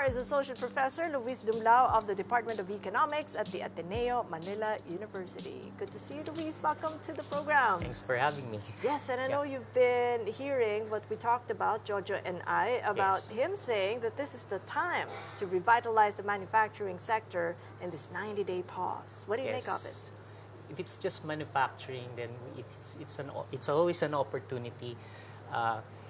more is Associate Professor Luis Dumlao of the Department of Economics at the Ateneo de Manila University. Good to see you, Luis. Welcome to the program. Thanks for having me. Yes, and I know you've been hearing what we talked about, Jojo and I, about him saying that this is the time to revitalize the manufacturing sector in this 90-day pause. What do you make of it? If it's just manufacturing, then it's always an opportunity.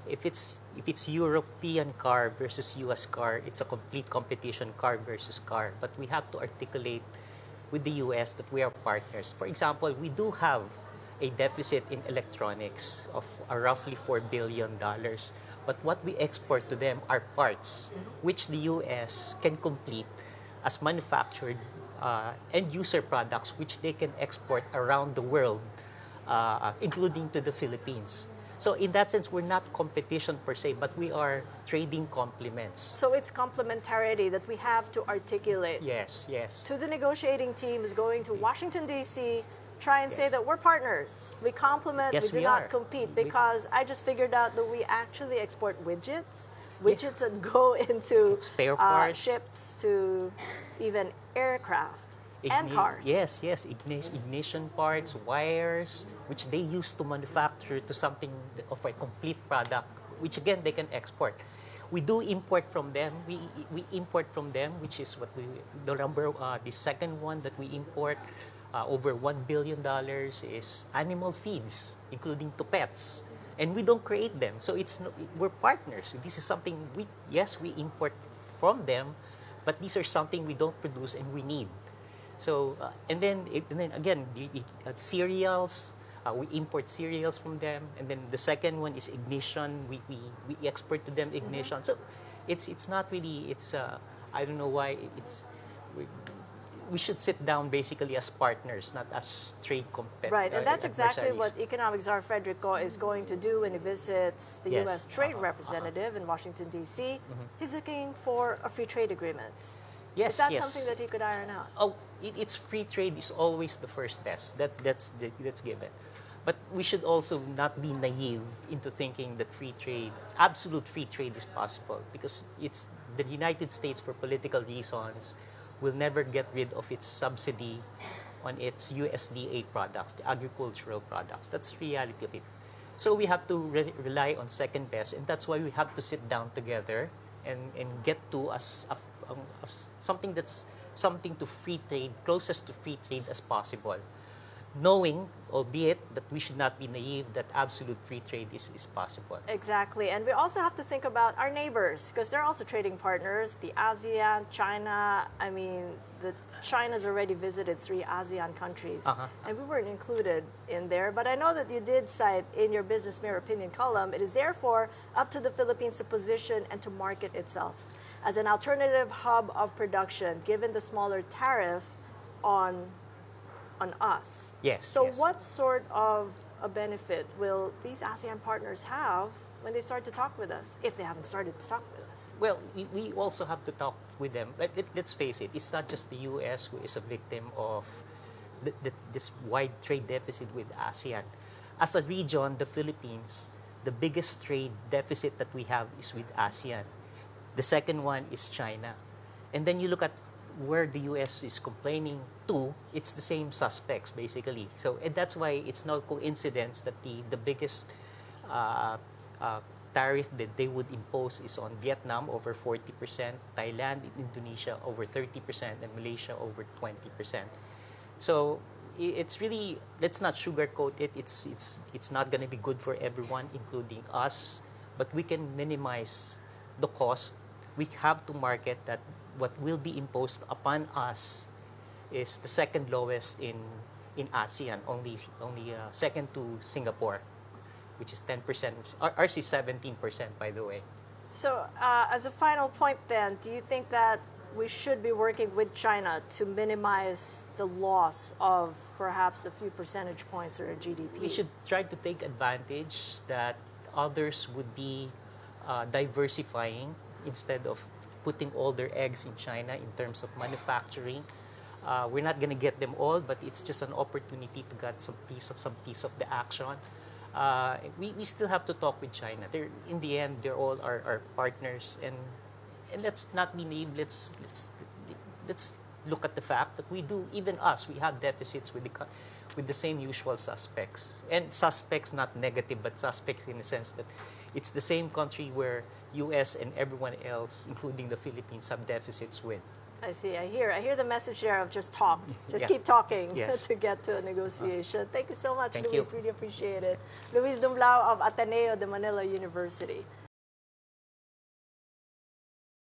If it's European car versus US car, it's a complete competition, car versus car. But we have to articulate with the US that we are partners. For example, we do have a deficit in electronics of roughly $4 billion. But what we export to them are parts, which the US can complete as manufactured end-user products, which they can export around the world, including to the Philippines. So in that sense, we're not competition per se, but we are trading complements. So it's complementarity that we have to articulate. Yes, yes. To the negotiating team is going to Washington, D.C., try and say that we're partners. We complement, we do not compete, because I just figured out that we actually export widgets that go into spare parts, ships, to even aircraft. And cars. Yes, yes, ignition parts, wires, which they use to manufacture to something of a complete product, which again they can export. We do import from them. We import from them, which is what the second one that we import, over $1 billion is animal feeds, including to pets, and we don't create them. So we're partners. This is something we import from them, but these are something we don't produce and we need. So, and then again, cereals, we import cereals from them. And then the second one is ignition. We export to them ignition. So it's not really, I don't know why, we should sit down basically as partners, not as trade competitors. Right, and that's exactly what Economic Czar Frederick Go is going to do when he visits the U.S. Trade Representative in Washington, D.C. He's looking for a free trade agreement. Yes, is that something that he could iron out? Oh, it's free trade is always the first best. That's given. But we should also not be naive into thinking that absolute free trade is possible, because it's the United States, for political reasons, will never get rid of its subsidy on its USDA products, the agricultural products. That's the reality of it. So we have to rely on second best, and that's why we have to sit down together and get to something to free trade, closest to free trade as possible, knowing, albeit, that we should not be naive, that absolute free trade is possible. Exactly, and we also have to think about our neighbors, because they're also trading partners, the ASEAN, China. I mean, China's already visited 3 ASEAN countries, and we weren't included in there. But I know that you did cite in your Business Mirror opinion column, it is therefore up to the Philippines to position and to market itself as an alternative hub of production, given the smaller tariff on us. Yes. So what sort of a benefit will these ASEAN partners have when they start to talk with us, if they haven't started to talk with us? Well, we also have to talk with them. Let's face it, it's not just the U.S. who is a victim of this wide trade deficit with ASEAN. As a region, the Philippines, the biggest trade deficit that we have is with ASEAN. The second one is China. And then you look at where the U.S. is complaining to, it's the same suspects, basically. So and that's why it's no coincidence that the biggest tariff that they would impose is on Vietnam, over 40%, Thailand, Indonesia, over 30%, and Malaysia, over 20%. So it's really, let's not sugarcoat it. It's not going to be good for everyone, including us, but we can minimize the cost. We have to market that what will be imposed upon us is the second lowest in ASEAN, only second to Singapore, which is 10%. Ours is 17%, by the way. So as a final point then, do you think that we should be working with China to minimize the loss of perhaps a few percentage points or a GDP? We should try to take advantage that others would be diversifying instead of putting all their eggs in China in terms of manufacturing. We're not going to get them all, but it's just an opportunity to get some piece of the action. We still have to talk with China. In the end, they're all our partners, and let's not be naive. Let's look at the fact that we do, even us, we have deficits with the same usual suspects. And suspects, not negative, but suspects in the sense that it's the same country where U.S. and everyone else, including the Philippines, have deficits with. I see. I hear the message there of just talk. Just Yeah. keep talking Yes. to get to a negotiation. Thank you so much, Thank Luis. you. Really appreciate it. Luis Dumlao of Ateneo de Manila University.